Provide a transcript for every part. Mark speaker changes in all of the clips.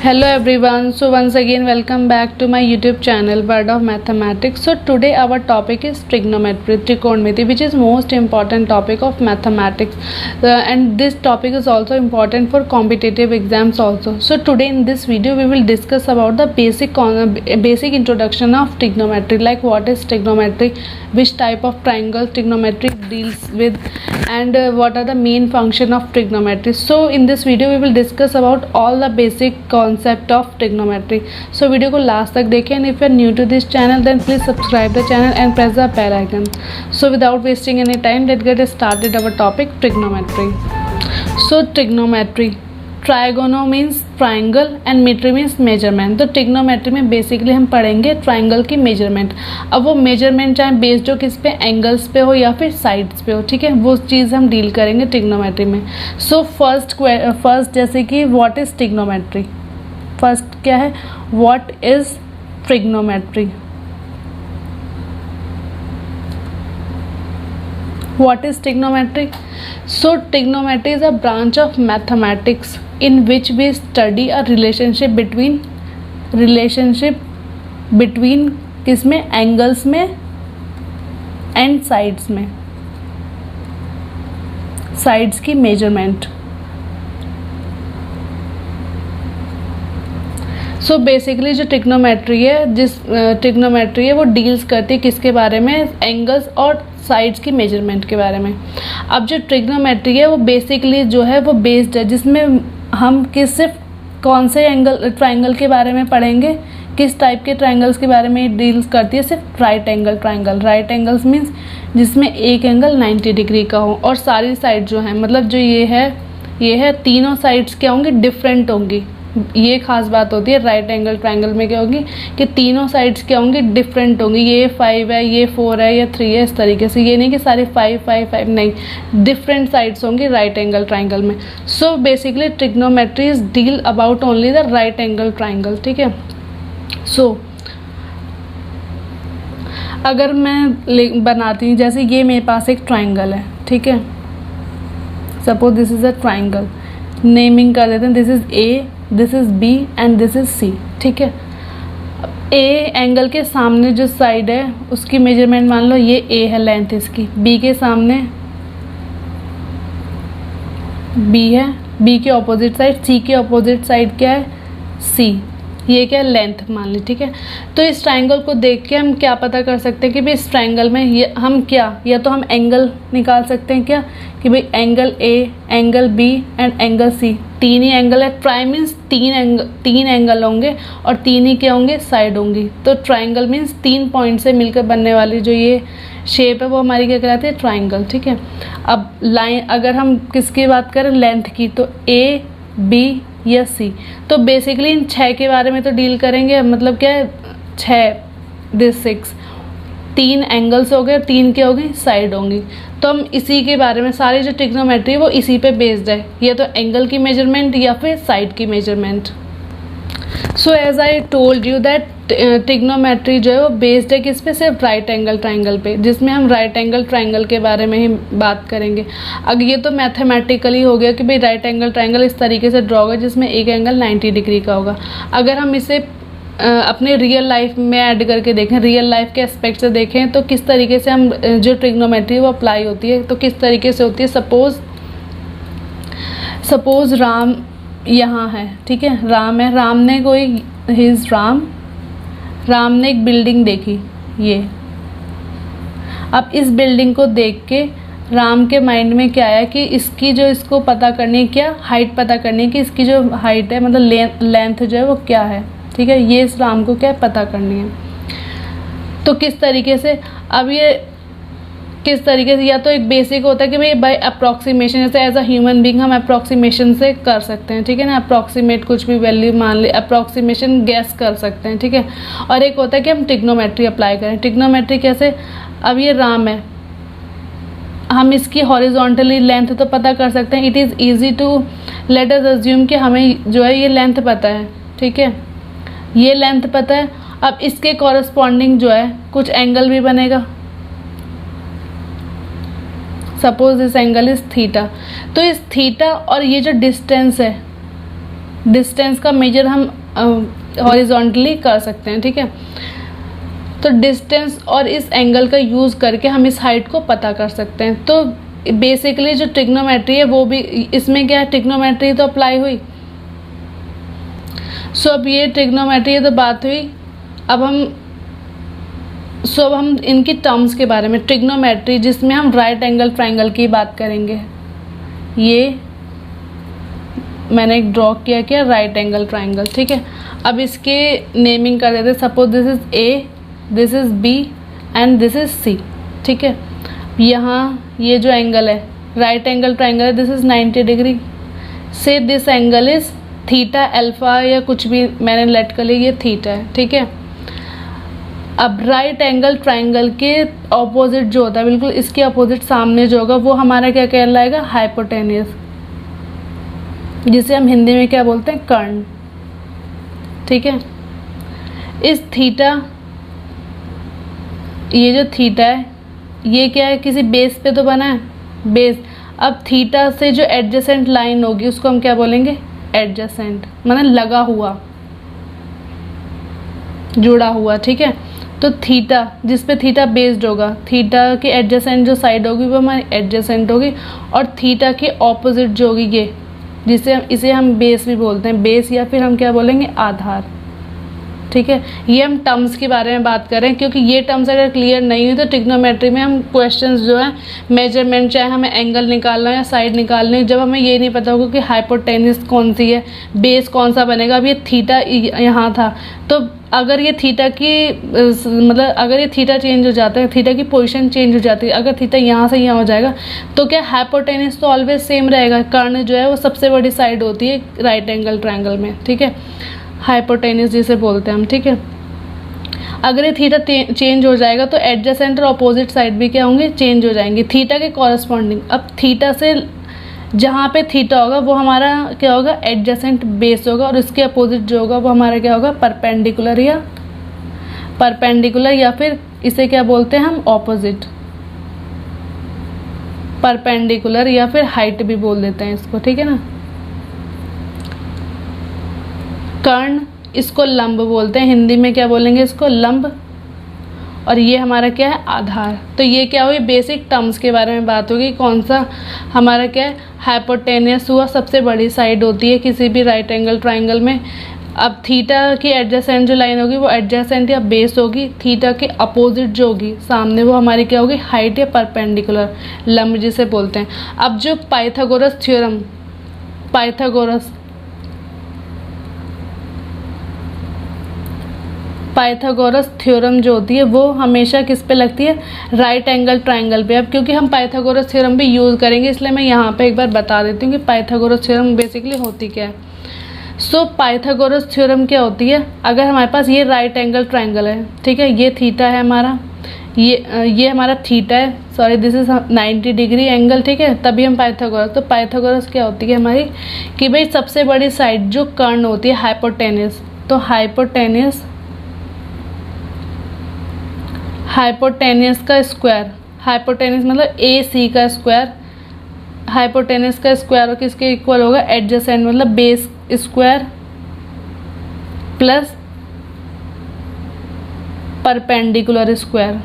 Speaker 1: Hello everyone, so once again welcome back to my YouTube channel Word of Mathematics. So today our topic is trigonometry, trigonometry, which is most important topic of mathematics, and this topic is also important for competitive exams also. So today in this video we will discuss about the basic introduction of trigonometry, like what is trigonometry, which type of triangle trigonometry deals with, and what are the main function of trigonometry. So in this video we will discuss about all the basic concept of trigonometry. So video को last तक देखें, and if you are new to this channel then please subscribe the channel and press the bell icon. So without wasting any time, let's get started our topic trigonometry. So trigonometry, trigono means triangle and metry means measurement. तो trigonometry में basically हम पढ़ेंगे triangle की measurement. अब वो measurement चाहे based हो किस पे, एंगल्स पे हो या फिर साइड्स पे हो, ठीक है, वो चीज़ हम डील करेंगे ट्रिग्नोमेट्री में. सो फर्स्ट जैसे कि व्हाट इज़ ट्रिग्नोमेट्री. फर्स्ट क्या है, what is trigonometry. What is trigonometry? So trigonometry is a branch of mathematics in which we study a relationship between किसमें, एंगल्स में एंड साइड्स में, sides की measurement. So basically जो trigonometry है वो deals करती है किसके बारे में, एंगल्स और साइड्स की मेजरमेंट के बारे में. अब जो ट्रिग्नोमेट्री है वो बेसिकली जो है वो बेस्ड है, जिसमें हम सिर्फ कौन से ट्राइंगल के बारे में पढ़ेंगे, किस टाइप के ट्राइंगल्स के बारे में डील्स करती है, सिर्फ right angle triangle. Right angles means जिसमें एक एंगल 90 डिग्री का हो और सारी साइड जो है, मतलब जो ये है तीनों साइड्स क्या होंगी, डिफरेंट होंगी. ये खास बात होती है राइट एंगल ट्राइंगल में, क्या होगी कि तीनों साइड्स क्या होंगी, डिफरेंट होंगी. ये 5 है, ये 4 है, ये 3 है, इस तरीके से. ये नहीं कि सारे 5 5 5, नहीं, डिफरेंट साइड्स होंगी राइट एंगल ट्राइंगल में. So basically trigonometry is deal about only the right angle triangle, ठीक है. सो अगर मैं बनाती हूँ, जैसे ये मेरे पास एक ट्राइंगल है, ठीक है, suppose this is a triangle. Naming कर देते हैं, this is A, this is B and this is C, ठीक है. ए एंगल के सामने जो साइड है उसकी मेजरमेंट मान लो ये ए है, लेंथ इसकी. बी के सामने बी है, बी के ऑपोजिट साइड, सी के ऑपोजिट साइड क्या है, सी. ये क्या लेंथ मान ली, ठीक है. तो इस ट्राइंगल को देख के हम क्या पता कर सकते हैं कि भाई इस ट्राइंगल में ये हम क्या, या तो हम एंगल निकाल सकते हैं क्या, कि भाई angle A, angle B and angle C, तीन ही एंगल है. ट्राई मीन्स तीन एंगल होंगे और तीन ही क्या होंगे, साइड होंगी. तो ट्राइंगल मीन्स 3 पॉइंट से मिलकर बनने वाली जो ये शेप है वो हमारी क्या कहलाती है, ट्राइंगल, ठीक है. अब लाइन अगर हम किसकी बात करें, लेंथ की, तो ए, बी या सी. तो बेसिकली इन 6 के बारे में तो डील करेंगे. मतलब क्या है, 6 दिस 6, 3 एंगल्स हो गए, 3 क्या होगी, साइड होंगी. तो हम इसी के बारे में, सारी जो ट्रिग्नोमेट्री है वो इसी पे बेस्ड है, या तो एंगल की मेजरमेंट या फिर साइड की measurement. So as I told you that trigonometry जो है वो बेस्ड है किस पे, सिर्फ राइट एंगल ट्राइंगल पे, जिसमें हम राइट एंगल ट्राइंगल के बारे में ही बात करेंगे. अब ये तो मैथमेटिकली हो गया कि भाई राइट एंगल ट्राइंगल इस तरीके से ड्रॉ होगा जिसमें एक एंगल 90 डिग्री का होगा. अगर हम इसे अपने रियल लाइफ में ऐड करके देखें, रियल लाइफ के एस्पेक्ट से देखें, तो किस तरीके से हम जो ट्रिग्नोमेट्री वो अप्लाई होती है, तो किस तरीके से होती है. सपोज राम यहाँ है, ठीक है, राम है, राम ने राम ने एक बिल्डिंग देखी, ये. अब इस बिल्डिंग को देख के राम के माइंड में क्या आया कि इसकी जो, इसको पता करनी है क्या, हाइट पता करनी है कि इसकी जो हाइट है, मतलब लेंथ जो है वो क्या है, ठीक है. ये इस राम को क्या पता करनी है. तो किस तरीके से, अब ये किस तरीके से, या तो एक बेसिक होता है कि भाई बाय अप्रॉक्सीमेशन, जैसे एज अ ह्यूमन बीइंग हम अप्रॉक्सीमेशन से कर सकते हैं, ठीक है ना, अप्रॉक्सीमेट कुछ भी वैल्यू मान ले, अप्रॉक्सीमेशन गैस कर सकते हैं, ठीक है. और एक होता है कि हम ट्रिग्नोमेट्री अप्लाई करें. ट्रिग्नोमेट्री कैसे, अब ये राम है, हम इसकी हॉरिजॉन्टली लेंथ तो पता कर सकते हैं. It is easy to let us assume कि हमें जो है ये लेंथ पता है, ठीक है, ये लेंथ पता है. अब इसके कॉरस्पॉन्डिंग जो है कुछ एंगल भी बनेगा. Suppose this angle is theta. तो इस थीटा और ये जो डिस्टेंस है डिस्टेंस का मेजर हम हॉरिजॉन्टली कर सकते हैं, ठीक है। तो डिस्टेंस और इस एंगल का यूज़ करके हम इस हाइट को पता कर सकते हैं। तो बेसिकली जो ट्रिग्नोमेट्री है वो भी इसमें क्या है, ट्रिग्नोमेट्री तो अप्लाई हुई। सो अब ये ट्रिग्नोमेट्री तो बात हुई। अब हम इनकी टर्म्स के बारे में, ट्रिग्नोमेट्री जिसमें हम राइट एंगल ट्रायंगल की बात करेंगे। ये मैंने एक ड्रॉ किया राइट एंगल ट्रायंगल, ठीक है। अब इसके नेमिंग कर देते, suppose this is A, this is B and this is C, ठीक है। यहाँ ये जो एंगल है राइट एंगल ट्रायंगल है, this is 90 degree. Say this angle is theta, alpha या कुछ भी मैंने लेट कर लिया, ये थीटा है, ठीक है। अब राइट एंगल ट्रायंगल के ऑपोजिट जो होता है, बिल्कुल इसके ऑपोजिट सामने जो होगा वो हमारा क्या कहलाएगा, हाइपोटेनियस, जिसे हम हिंदी में क्या बोलते हैं, कर्ण, ठीक है। इस थीटा, ये जो थीटा है ये क्या है, किसी बेस पे तो बना है, बेस। अब थीटा से जो एडजेसेंट लाइन होगी उसको हम क्या बोलेंगे, एडजेसेंट, मतलब लगा हुआ, जुड़ा हुआ, ठीक है। तो थीटा जिस पे थीटा बेस्ड होगा, थीटा के एडजेसेंट जो साइड होगी वो हमारी एडजेसेंट होगी, और थीटा के ऑपोजिट जो होगी ये, इसे हम बेस भी बोलते हैं, बेस या फिर हम क्या बोलेंगे, आधार, ठीक है। ये हम टर्म्स के बारे में बात करें, क्योंकि ये टर्म्स अगर क्लियर नहीं हुई तो ट्रिग्नोमेट्री में हम क्वेश्चंस जो है मेजरमेंट, चाहे हमें एंगल निकालना है या साइड निकालनी है, जब हमें ये नहीं पता होगा कि हाइपोटेनिस कौन सी है, बेस कौन सा बनेगा। अब ये थीटा यहाँ था, तो अगर ये थीटा की मतलब अगर ये थीटा चेंज हो जाता है, थीटा की पोजीशन चेंज हो जाती है, अगर थीटा यहाँ से यहाँ हो जाएगा तो क्या हाइपोटेनिस तो ऑलवेज सेम रहेगा। कर्ण जो है वो सबसे बड़ी साइड होती है राइट एंगल ट्रायंगल में, ठीक है, हाइपोटेनिस जिसे बोलते हैं हम, ठीक है। अगर ये थीटा चेंज हो जाएगा तो एडजेसेंट और अपोजिट साइड भी क्या होंगे, चेंज हो जाएंगे थीटा के कॉरस्पॉन्डिंग। अब थीटा से जहाँ पे थीटा होगा वो हमारा क्या होगा, एडजेसेंट बेस होगा, और इसके अपोजिट जो होगा वो हमारा क्या होगा, परपेंडिकुलर या फिर इसे क्या बोलते हैं हम, ऑपोजिट, परपेंडिकुलर या फिर हाइट भी बोल देते हैं इसको, ठीक है ना। कर्ण, इसको लंब बोलते हैं, हिंदी में क्या बोलेंगे इसको, लंब, और ये हमारा क्या है, आधार। तो ये क्या हुई, बेसिक टर्म्स के बारे में बात होगी, कौन सा हमारा क्या है, हाइपोटेनियस हुआ, सबसे बड़ी साइड होती है किसी भी राइट एंगल ट्रायंगल में। अब थीटा की एडजेसेंट जो लाइन होगी वो एडजेसेंट या बेस होगी, थीटा के अपोजिट जो होगी सामने वो हमारी क्या होगी, हाइट या परपेंडिकुलर, लंब जिसे बोलते हैं। अब जो पाइथागोरस थ्योरम, पाइथागोरस थ्योरम जो होती है वो हमेशा किस पे लगती है, राइट एंगल ट्रायंगल पे। अब क्योंकि हम पाइथागोरस थ्योरम भी यूज़ करेंगे इसलिए मैं यहाँ पे एक बार बता देती हूँ कि पाइथागोरस थ्योरम बेसिकली होती क्या है। सो पाइथागोरस थ्योरम क्या होती है, अगर हमारे पास ये राइट एंगल ट्रायंगल है, ठीक है, ये थीटा है हमारा, ये हमारा थीटा है, sorry this is 90 degree angle, ठीक है, तभी हम पाइथागोरस। तो पाइथागोरस क्या होती है हमारी, कि भाई सबसे बड़ी साइड जो कर्ण होती है हाइपोटेनियस, तो हाइपोटेनियस का स्क्वायर, हाइपोटेनियस मतलब ए सी का स्क्वायर, हाइपोटेनियस का स्क्वायर और किसके इक्वल होगा, एडजेसेंट मतलब base square plus perpendicular square,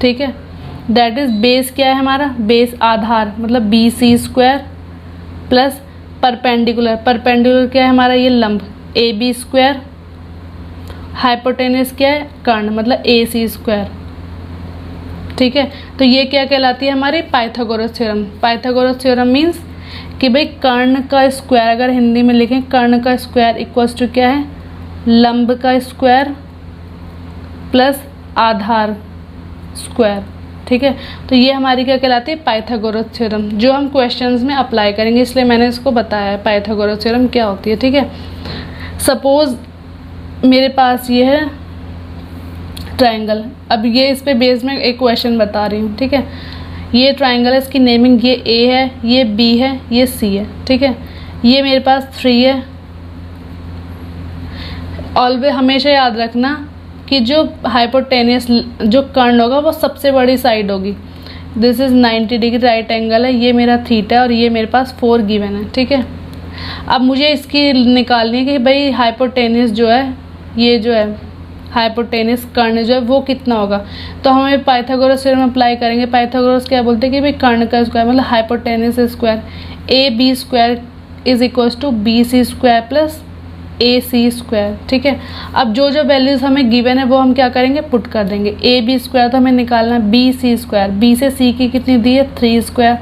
Speaker 1: ठीक है। दैट इज बेस क्या है हमारा, बेस आधार मतलब B C square plus perpendicular क्या है हमारा, ये लंब ए बी स्क्वायर, हाइपोटेनियस क्या है, कर्ण मतलब ए सी स्क्वायर, ठीक है। तो ये क्या कहलाती है हमारी, Pythagoras theorem. Pythagoras theorem means कि भाई कर्ण का स्क्वायर, अगर हिंदी में लिखें कर्ण का स्क्वायर इक्वल्स टू क्या है, लंब का स्क्वायर प्लस आधार स्क्वायर, ठीक है। तो ये हमारी क्या कहलाती है, पाइथागोरस थ्योरम, जो हम क्वेश्चंस में अप्लाई करेंगे, इसलिए मैंने इसको बताया है पाइथागोरस थ्योरम क्या होती है, ठीक है। सपोज मेरे पास ये है ट्रायंगल, अब ये इस पे बेस में एक क्वेश्चन बता रही हूँ, ठीक है। ये ट्रायंगल है, इसकी नेमिंग ये ए है, ये बी है, ये सी है, ठीक है। ये मेरे पास 3 है। ऑलवेज हमेशा याद रखना कि जो हाइपोटेनियस जो कर्ण होगा वो सबसे बड़ी साइड होगी। This is 90 degree right angle है, ये मेरा थीटा है और ये मेरे पास 4 गिवन है, ठीक है। अब मुझे इसकी निकालनी है कि भाई हाइपोटेनस जो है, ये जो है हाइपोटेनस कर्ण जो है वो कितना होगा। तो हमें पाइथागोरस थ्योरम अप्लाई करेंगे। पाइथागोरस क्या बोलते हैं कि भाई कर्ण का स्क्वायर मतलब hypotenuse square, A B square is equals to B C square plus A C square. ठीक है, अब जो जो वैल्यूज़ हमें गिवन है वो हम क्या करेंगे, पुट कर देंगे। ए बी स्क्वायर तो हमें निकालना है, बी सी स्क्वायर, बी से सी की कितनी दी है 3 स्क्वायर,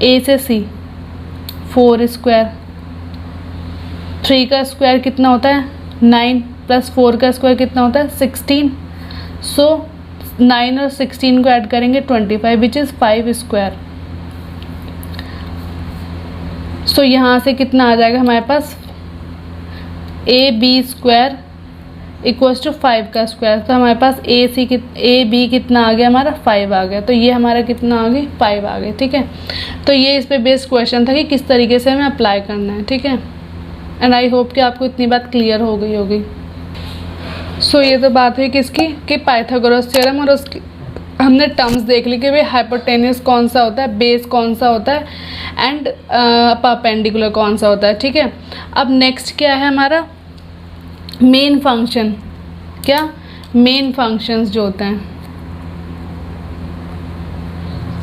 Speaker 1: ए से सी 4 स्क्वायर, 3 का स्क्वायर कितना होता है 9 प्लस 4 का स्क्वायर कितना होता है 16। सो 9 और 16 को ऐड करेंगे 25 विच इज़ 5 स्क्वायर। सो यहाँ से कितना आ जाएगा हमारे पास A B square equals to 5 का स्क्वायर। तो हमारे पास ए बी कितना आ गया हमारा 5 आ गया। तो ये हमारा कितना आ गया 5 आ गया। ठीक है, तो ये इस पे बेस्ड क्वेश्चन था कि किस तरीके से हमें अप्लाई करना है। ठीक है, एंड आई होप कि आपको इतनी बात क्लियर हो गई होगी। सो ये तो बात हुई किसकी, कि पाइथागोरस थ्योरम, और उसकी हमने टर्म्स देख ली कि भाई हाइपोटेनस कौन सा होता है, बेस कौन सा होता है, एंड परपेंडिकुलर कौन सा होता है। ठीक है, अब नेक्स्ट क्या है हमारा मेन फंक्शन। क्या मेन फंक्शंस जो होते हैं,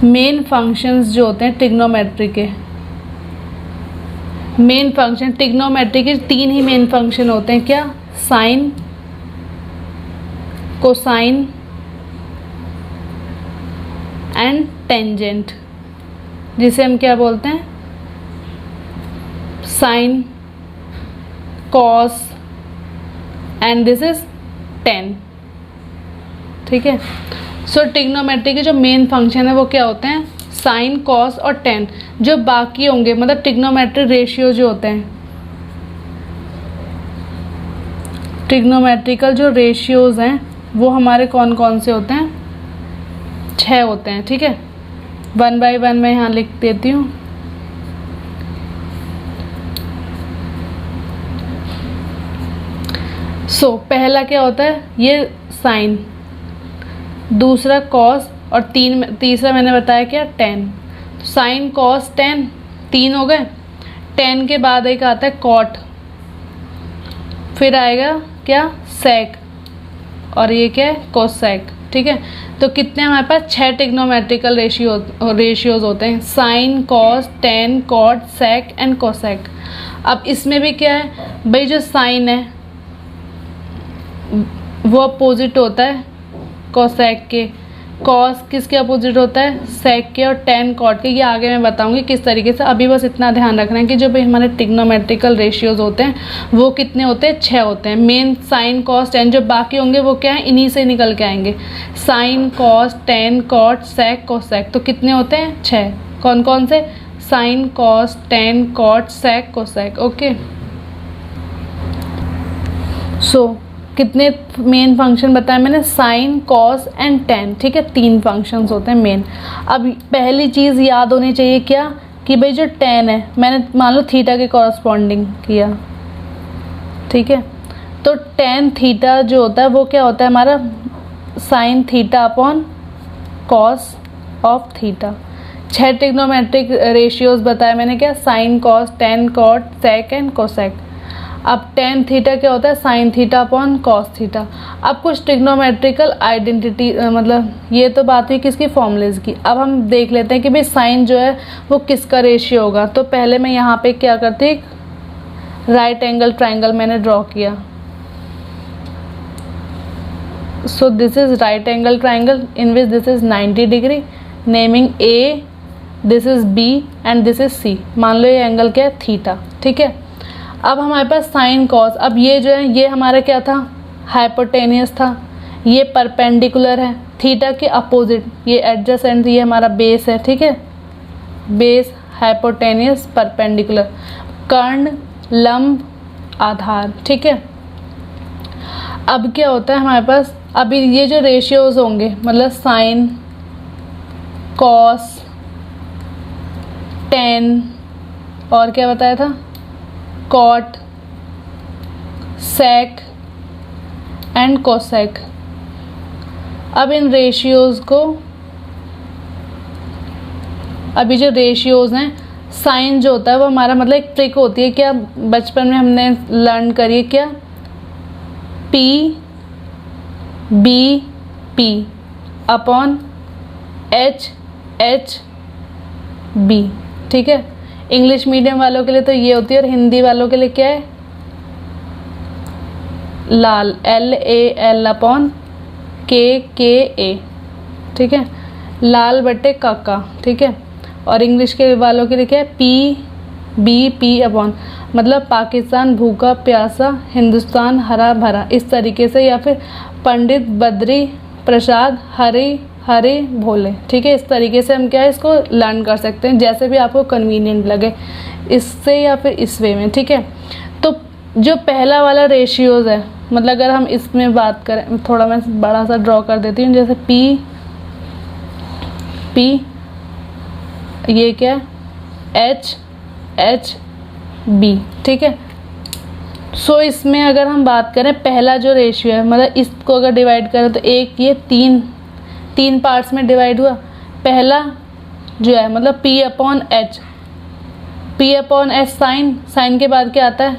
Speaker 1: मेन फंक्शंस जो होते हैं ट्रिग्नोमेट्री के, मेन फंक्शन ट्रिग्नोमेट्री के 3 ही मेन फंक्शन होते हैं। क्या, साइन, कोसाइन एंड टेंजेंट, जिसे हम क्या बोलते हैं sine, cos and this is tan. ठीक है, सो ट्रिग्नोमेट्री के जो मेन फंक्शन है वो क्या होते हैं, साइन, कॉस और टेन। जो बाकी होंगे मतलब ट्रिग्नोमेट्री रेशियो जो होते हैं, ट्रिग्नोमेट्रिकल जो रेशियोज हैं वो हमारे कौन कौन से होते हैं, 6 होते हैं। ठीक है, 1 बाय 1 मैं यहाँ लिख देती हूँ। सो पहला क्या होता है, ये साइन, दूसरा कॉस, और तीसरा मैंने बताया क्या टेन। साइन कॉस टेन 3 हो गए। 10 के बाद एक आता है कॉट, फिर आएगा क्या सेक, और ये क्या है कोसेक। ठीक है, तो कितने हमारे पास 6 ट्रिग्नोमेट्रिकल रेशियोज होते हैं, sine, cos, tan, cot, sec and cosec. अब इसमें भी क्या है भाई, जो साइन है वो अपोजिट होता है कोसेक के, कॉस किसके अपोजिट होता है सेक के, और टेन कॉट के। ये आगे मैं बताऊंगी किस तरीके से। अभी बस इतना ध्यान रखना है कि जो भाई हमारे ट्रिग्नोमेट्रिकल रेशियोज होते हैं वो कितने होते हैं, 6 होते हैं। मेन साइन, कॉस, टेन, जो बाकी होंगे वो क्या है, इन्हीं से निकल के आएंगे, sign, cos, tan, cot, sec, cosec. तो कितने होते हैं 6। कौन कौन से, sign, cos, tan, cot, sec, cosec. Okay, सो कितने मेन फंक्शन बताए मैंने, साइन, कॉस एंड टेन। ठीक है, 3 फंक्शंस होते हैं मेन। अब पहली चीज़ याद होनी चाहिए क्या, कि भाई जो टेन है मैंने मान लो थीटा के कॉरस्पॉन्डिंग किया। ठीक है, तो टेन थीटा जो होता है वो क्या होता है हमारा sine theta upon cos of theta. 6 trigonometric ratios बताए मैंने क्या, sine, cos, tan, cot, sec and cosec. अब टेन थीटा क्या होता है, sine theta upon cos theta. अब कुछ ट्रिग्नोमेट्रिकल आइडेंटिटी मतलब ये तो बात हुई किसकी, फॉर्मूलेज की। अब हम देख लेते हैं कि भाई साइन जो है वो किसका रेशियो होगा। तो पहले मैं यहाँ पे क्या करती, राइट एंगल ट्राइंगल मैंने ड्रॉ किया। So this is right angle triangle in which this is 90 degree, naming A, this is B and this is C. मान लो ये एंगल क्या है थीटा। ठीक है, अब हमारे पास साइन, कॉस, अब ये जो है ये हमारा क्या था, हाइपोटेनियस था, ये परपेंडिकुलर है थीटा के अपोजिट, ये एडजेसेंट, ये हमारा बेस है। ठीक है, बेस, हाइपोटेनियस, परपेंडिकुलर, कर्ण, लंब, आधार। ठीक है, अब क्या होता है हमारे पास, अभी ये जो रेशियोज होंगे मतलब साइन, कॉस, टेन और क्या बताया था कॉट, सेक एंड कोसेक। अब इन रेशियोज को, अभी जो रेशियोज हैं साइन जो होता है वो हमारा मतलब एक ट्रिक होती है, क्या बचपन में हमने लर्न करी है, क्या P B P upon H H B, ठीक है। इंग्लिश मीडियम वालों के लिए तो ये होती है, और हिंदी वालों के लिए क्या है, लाल एल ए एल अपॉन के ए, ठीक है, लाल बटे काका, ठीक है। और इंग्लिश के वालों के लिए क्या है, पी बी पी अपॉन मतलब पाकिस्तान भूखा प्यासा, हिंदुस्तान हरा भरा, इस तरीके से, या फिर पंडित बद्री प्रसाद हरी हरे भोले, ठीक है। इस तरीके से हम क्या है इसको लर्न कर सकते हैं, जैसे भी आपको कन्वीनियंट लगे, इससे या फिर इस वे में, ठीक है। तो जो पहला वाला रेशियोज़ है, मतलब अगर हम इसमें बात करें, थोड़ा मैं बड़ा सा ड्रॉ कर देती हूँ, जैसे पी पी, ये क्या है एच एच बी, ठीक है। सो इसमें अगर हम बात करें पहला जो रेशियो है, मतलब इसको अगर डिवाइड करें तो एक ये तीन पार्ट्स में डिवाइड हुआ। पहला जो है मतलब P upon H, P upon H sine के बाद क्या आता है,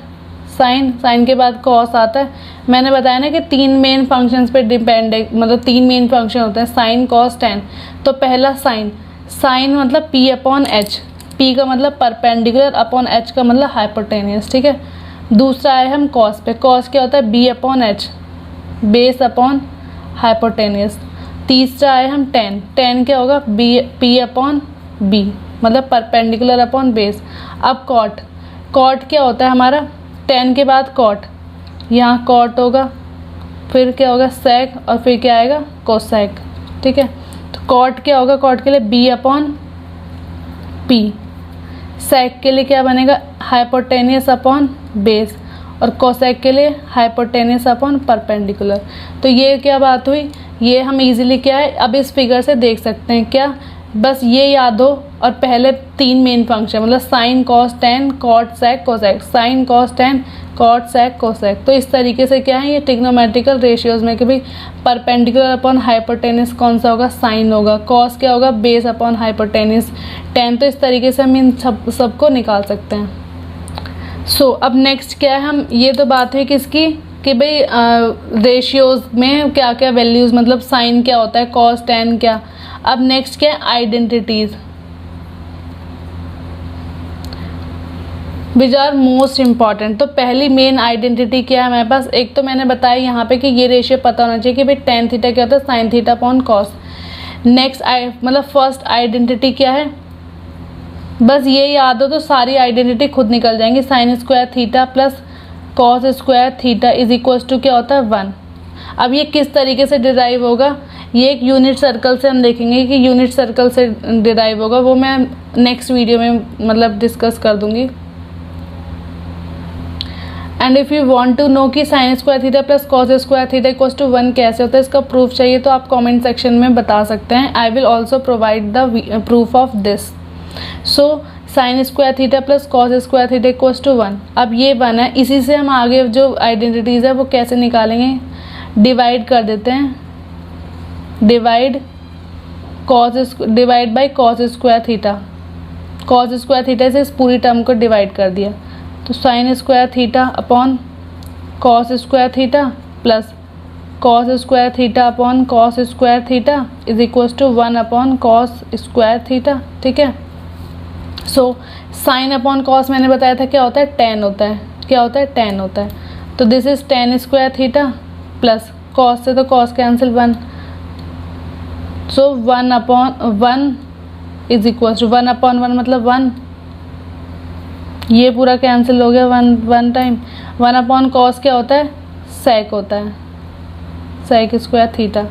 Speaker 1: साइन के बाद कॉस आता है। मैंने बताया ना कि 3 मेन फंक्शंस पे डिपेंड है, मतलब 3 मेन फंक्शन होते हैं, साइन कॉस टेन। तो पहला साइन मतलब P अपॉन एच, P का मतलब परपेंडिकुलर, अपॉन एच का मतलब हाइपोटेनियस, ठीक है। दूसरा आए हम कॉस पे, कॉस क्या होता है B upon H, base upon hypotenuse. तीसरा आए हम टेन क्या होगा P अपॉन बी, मतलब परपेंडिकुलर अपॉन बेस। अब कॉट क्या होता है हमारा, टेन के बाद कॉट, यहाँ कॉट होगा, फिर क्या होगा सेक, और फिर क्या आएगा कोसेक, ठीक है। तो कॉट क्या होगा, कॉट के लिए B अपॉन P, सेक के लिए क्या बनेगा हाइपोटेनियस अपॉन बेस, और कोसेक के लिए हाइपोटेनियस अपॉन परपेंडिकुलर। तो ये क्या बात हुई, ये हम इजीली क्या है अब इस फिगर से देख सकते हैं, क्या बस ये याद हो, और पहले 3 मेन फंक्शन मतलब sine cos tan cot sec cosec, sine cos tan cot sec cosec. तो इस तरीके से क्या है ये ट्रिग्नोमेट्रिकल रेशियोज में कि भाई परपेंडिकुलर अपॉन हाइपोटेनियस कौन सा होगा, साइन होगा, कॉस क्या होगा बेस अपॉन हाइपोटेनियस, टेन। तो इस तरीके से हम इन सबको निकाल सकते हैं। सो अब नेक्स्ट क्या है, हम ये तो बात हुई किसकी कि भाई रेशियोज में क्या क्या वैल्यूज़, मतलब साइन क्या होता है, कॉस टेन क्या। अब नेक्स्ट क्या है identities, which are most important. तो पहली मेन आइडेंटिटी क्या है हमारे पास, एक तो मैंने बताया यहाँ पे कि ये रेशियो पता होना चाहिए कि भाई टेन थीटा क्या होता है, sine theta upon cos. Next मतलब फर्स्ट आइडेंटिटी क्या है, बस ये याद हो तो सारी आइडेंटिटी खुद निकल जाएंगी। Sine square theta plus cos square theta is equal to क्या होता है 1। अब ये किस तरीके से डिराइव होगा, ये एक यूनिट सर्कल से हम देखेंगे कि यूनिट सर्कल से डिराइव होगा, वो मैं नेक्स्ट वीडियो में मतलब डिस्कस कर दूंगी। And if you want to know कि sine square theta plus cos square theta equal to 1 कैसे होता है, इसका प्रूफ चाहिए तो आप कमेंट सेक्शन में बता सकते हैं। I will also provide the proof of this. So sine square theta plus cos square theta equals to 1। अब ये 1 है, इसी से हम आगे जो आइडेंटिटीज़ है वो कैसे निकालेंगे, डिवाइड कर देते हैं, divide by cos square theta से इस पूरी टर्म को डिवाइड कर दिया। तो sine square theta upon cos square theta plus cos square theta upon cos square theta is equals to 1 upon cos square theta, ठीक है। सो साइन अपॉन कॉस मैंने बताया था क्या होता है, टेन होता है, क्या होता है टेन होता है। तो this is tan square theta plus cos से तो cos cancel 1, so 1 upon 1 is equal to 1 upon 1 मतलब 1, ये पूरा कैंसिल हो गया 1 टाइम। 1 अपॉन कॉस क्या होता है, सेक होता है, सेक स्क्वायर थीटा।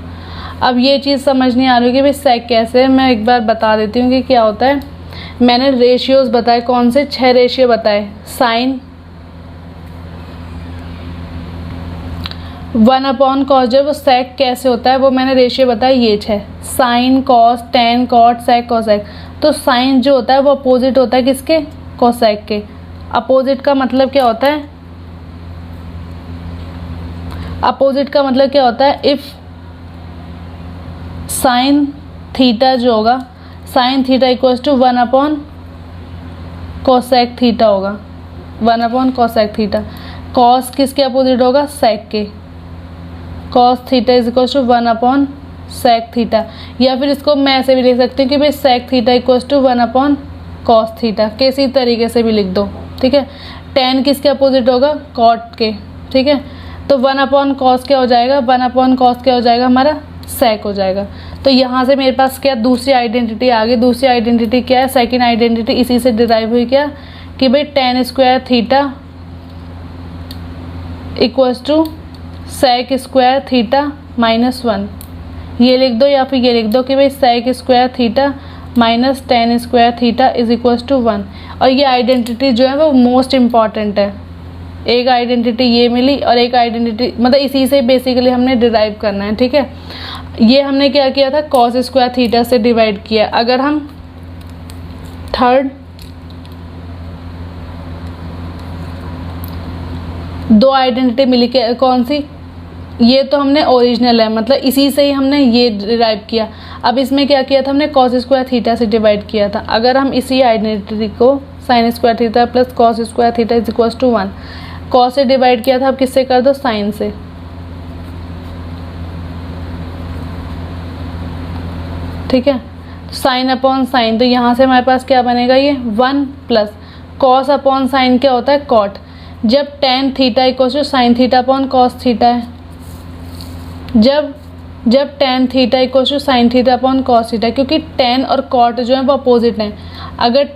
Speaker 1: अब ये चीज़ समझ नहीं आ रही कि भाई सेक कैसे है, मैं एक बार बता देती हूँ कि क्या होता है। मैंने रेशियोज बताए, कौन से 6 रेशियो बताए, साइन 1 अपॉन कॉस जो वो सेक कैसे होता है वो मैंने रेशियो बताया, ये 6 sine cos tan cot sec cosec. तो साइन जो होता है वो अपोजिट होता है किसके, कोसेक के। अपोजिट का मतलब क्या होता है, अपोजिट का मतलब क्या होता है, इफ साइन थीटा जो होगा, sine theta equals to 1 upon cosec theta होगा, 1 कोसेक थीटा। कॉस किसके अपोजिट होगा, सेक के, cos theta is equal to 1 sec theta. या फिर इसको मैं ऐसे भी लिख सकती हूँ कि भाई sec theta equal to 1 cos theta, किसी तरीके से भी लिख दो, ठीक है। टेन किसके अपोजिट होगा, कॉट के, ठीक है। तो 1 कॉस क्या हो जाएगा, 1 कॉस क्या हो जाएगा हमारा, सेक हो जाएगा। तो यहाँ से मेरे पास क्या दूसरी आइडेंटिटी आ गई। दूसरी आइडेंटिटी क्या है, सेकंड आइडेंटिटी इसी से डिराइव हुई क्या, कि भाई tan square theta equals to sec square theta -1। ये लिख दो या फिर ये लिख दो कि भाई sec square theta minus tan square theta is equals to 1। और ये आइडेंटिटी जो है वो मोस्ट इम्पॉर्टेंट है। एक आइडेंटिटी ये मिली और एक आइडेंटिटी मतलब इसी से बेसिकली हमने डिराइव करना है, ठीक है। ये हमने क्या किया था, कॉस स्क्वायर थीटा से डिवाइड किया। अगर हम थर्ड दो आइडेंटिटी मिली के कौन सी, ये तो हमने ओरिजिनल है, मतलब इसी से ही हमने ये डिराइव किया। अब इसमें क्या किया था हमने, कॉस स्क्वायर थीटा से डिवाइड किया था। अगर हम इसी आइडेंटिटी को sine square theta plus cos square theta is equal to 1, cos से डिवाइड किया था, अब किससे कर दो, साइन से, ठीक है। साइन अपॉन साइन, तो यहाँ से हमारे पास क्या बनेगा, ये 1 प्लस कॉस अपॉन साइन क्या होता है, कॉट। जब tan theta equal to sine theta upon cos theta है, जब tan theta equal to sine theta upon cos theta, क्योंकि टेन और कॉट जो है वो अपोजिट हैं। अगर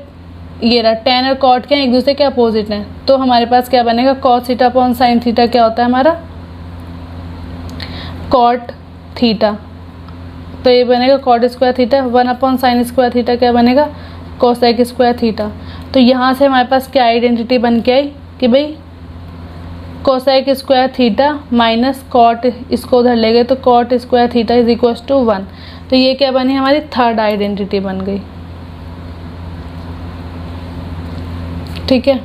Speaker 1: ये रहा टेन और कॉट क्या एक दूसरे के अपोजिट हैं, तो हमारे पास क्या बनेगा, cos theta upon sine theta क्या होता है हमारा, कॉट थीटा। तो ये बनेगा cot square theta, 1 sine square theta क्या बनेगा, कोसेक स्क्वायर थीटा। तो यहाँ से हमारे पास क्या आइडेंटिटी बन के आई कि भाई cosec square theta minus cot, इसको उधर ले गए तो cot square theta is equal to 1। तो ये क्या बनी, हमारी थर्ड आइडेंटिटी बन गई, ठीक है।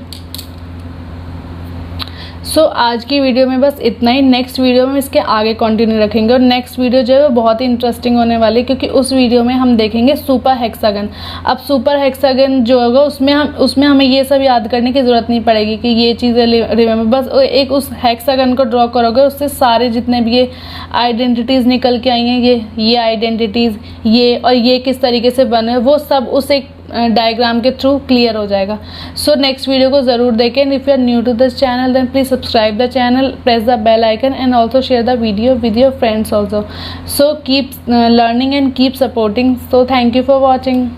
Speaker 1: सो आज की वीडियो में बस इतना ही। नेक्स्ट वीडियो में इसके आगे कंटिन्यू रखेंगे और नेक्स्ट वीडियो जो है वो बहुत ही इंटरेस्टिंग होने वाली है, क्योंकि उस वीडियो में हम देखेंगे सुपर हेक्सागन। अब सुपर हेक्सागन जो होगा उसमें हमें ये सब याद करने की ज़रूरत नहीं पड़ेगी कि ये चीज़ें रिमेंबर, बस एक उस हेक्सागन को ड्रॉ करोगे, उससे सारे जितने भी ये आइडेंटिटीज़ निकल के आई हैं, ये आइडेंटिटीज़ ये और ये किस तरीके से बने, वो सब उस एक डायग्राम के थ्रू क्लियर हो जाएगा। सो नेक्स्ट वीडियो को ज़रूर देखें। If you are new to this channel then please subscribe the channel, press the bell icon and also share the video with your friends also. So keep learning and keep supporting. So thank you for watching.